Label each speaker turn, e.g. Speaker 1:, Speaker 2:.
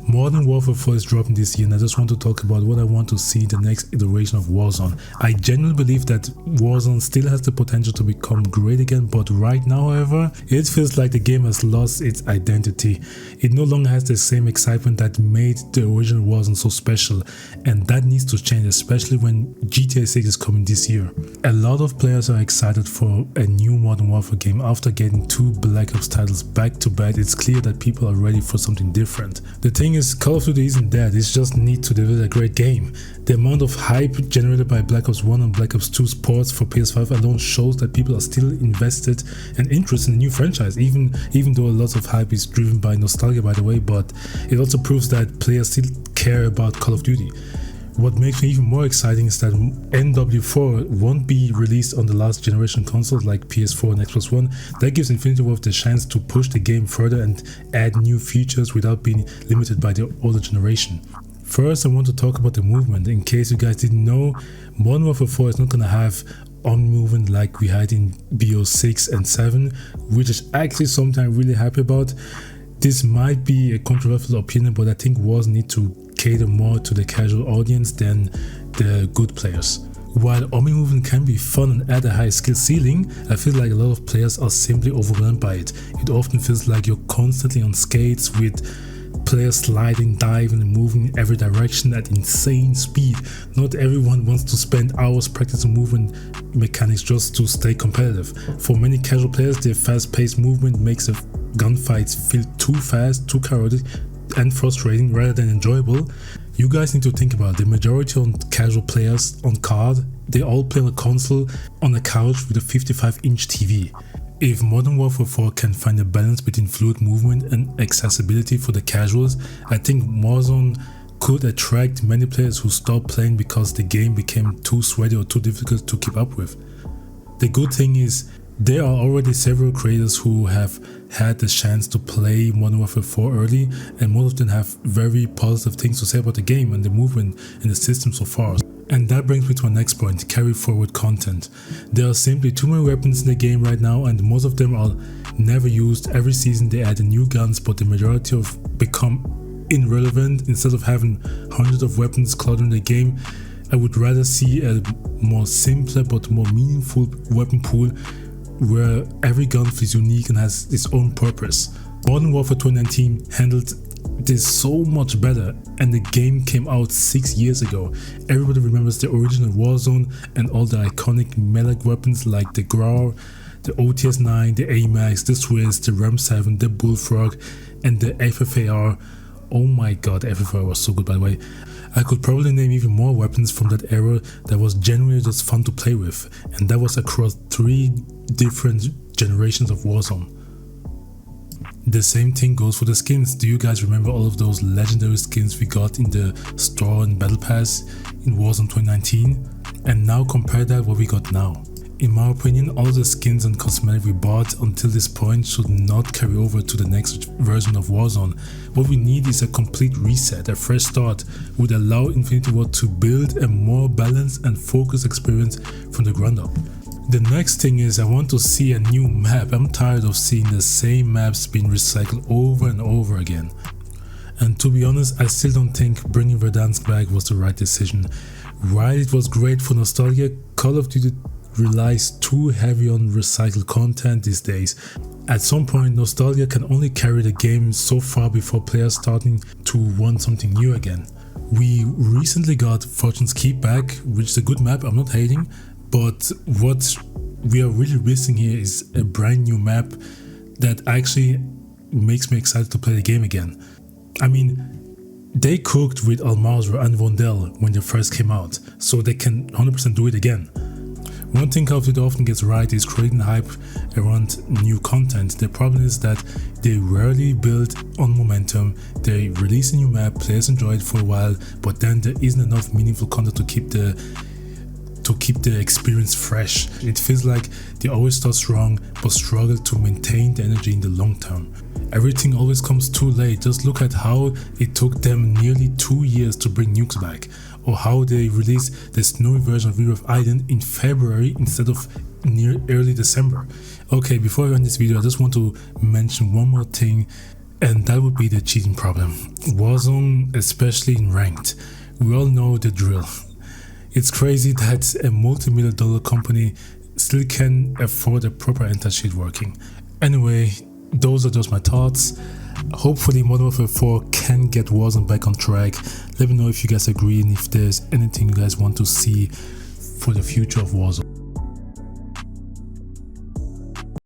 Speaker 1: Modern Warfare 4 is dropping this year, and I just want to talk about what I want to see in the next iteration of Warzone. I genuinely believe that Warzone still has the potential to become great again, but right now, however, it feels like the game has lost its identity. It no longer has the same excitement that made the original Warzone so special, and that needs to change, especially when GTA 6 is coming this year. A lot of players are excited for a new Modern Warfare game. After getting 2 Black Ops titles back to back, it's clear that people are ready for something different. The thing is, Call of Duty isn't dead, it's just need to deliver a great game. The amount of hype generated by Black Ops 1 and Black Ops 2's ports for PS5 alone shows that people are still invested and interested in the new franchise, even though a lot of hype is driven by nostalgia, by the way, but it also proves that players still care about Call of Duty. What makes me even more exciting is that MW4 won't be released on the last generation consoles like PS4 and Xbox One. That gives Infinity Ward the chance to push the game further and add new features without being limited by the older generation. First, I want to talk about the movement. In case you guys didn't know, Modern Warfare 4 is not gonna have on movement like we had in BO6 and 7, which is actually something I'm really happy about. This might be a controversial opinion, but I think Warzone need to cater more to the casual audience than the good players. While army movement can be fun and add a high skill ceiling, I feel like a lot of players are simply overwhelmed by it. It often feels like you're constantly on skates with players sliding, diving and moving in every direction at insane speed. Not everyone wants to spend hours practicing movement mechanics just to stay competitive. For many casual players, their fast-paced movement makes the gunfights feel too fast, too chaotic and frustrating rather than enjoyable. You guys need to think about it. The majority of casual players on COD, they all play on a console on a couch with a 55-inch TV. If Modern Warfare 4 can find a balance between fluid movement and accessibility for the casuals, I think Warzone could attract many players who stopped playing because the game became too sweaty or too difficult to keep up with. The good thing is, there are already several creators who have had the chance to play Modern Warfare 4 early, and most of them have very positive things to say about the game and the movement and the system so far. And that brings me to my next point, carry forward content. There are simply too many weapons in the game right now, and most of them are never used. Every season they add new guns, but the majority of become irrelevant. Instead of having hundreds of weapons cluttering the game, I would rather see a more simpler but more meaningful weapon pool where every gun feels unique and has its own purpose. Modern Warfare 2019 handled this so much better, and the game came out 6 years ago. Everybody remembers the original Warzone and all the iconic melee weapons like the Grau, the OTS-9, the AMAX, the Swiss, the RAM-7, the Bullfrog and the FFAR. Oh my god, FFAR was so good, by the way. I could probably name even more weapons from that era that was genuinely just fun to play with, and that was across 3 different generations of Warzone. The same thing goes for the skins. Do you guys remember all of those legendary skins we got in the store and Battle Pass in Warzone 2019? And now compare that what we got now. In my opinion, all the skins and cosmetics we bought until this point should not carry over to the next version of Warzone. What we need is a complete reset. A fresh start would allow Infinity Ward to build a more balanced and focused experience from the ground up. The next thing is I want to see a new map. I'm tired of seeing the same maps being recycled over and over again. And to be honest, I still don't think bringing Verdansk back was the right decision. While it was great for nostalgia, Call of Duty relies too heavy on recycled content these days. At some point, nostalgia can only carry the game so far before players starting to want something new again. We recently got Fortune's Keep back, which is a good map, I'm not hating, but what we are really missing here is a brand new map that actually makes me excited to play the game again. I mean, they cooked with Al-Mazrah and Vondel when they first came out, so they can 100% do it again. One thing Call of Duty often gets right is creating hype around new content. The problem is that they rarely build on momentum. They release a new map, players enjoy it for a while, but then there isn't enough meaningful content to keep the experience fresh. It feels like they always start strong but struggle to maintain the energy in the long term. Everything always comes too late. Just look at how it took them nearly 2 years to bring nukes back, or how they released the snowy version of Rear of Iden in February instead of near early December. Okay, before I end this video, I just want to mention one more thing. and that would be the cheating problem. Warzone, especially in ranked, we all know the drill. It's crazy that a multi-million-dollar company still can afford a proper anti-cheat working. Anyway, those are just my thoughts. Hopefully Modern Warfare 4 can get Warzone back on track. Let me know if you guys agree and if there's anything you guys want to see for the future of Warzone.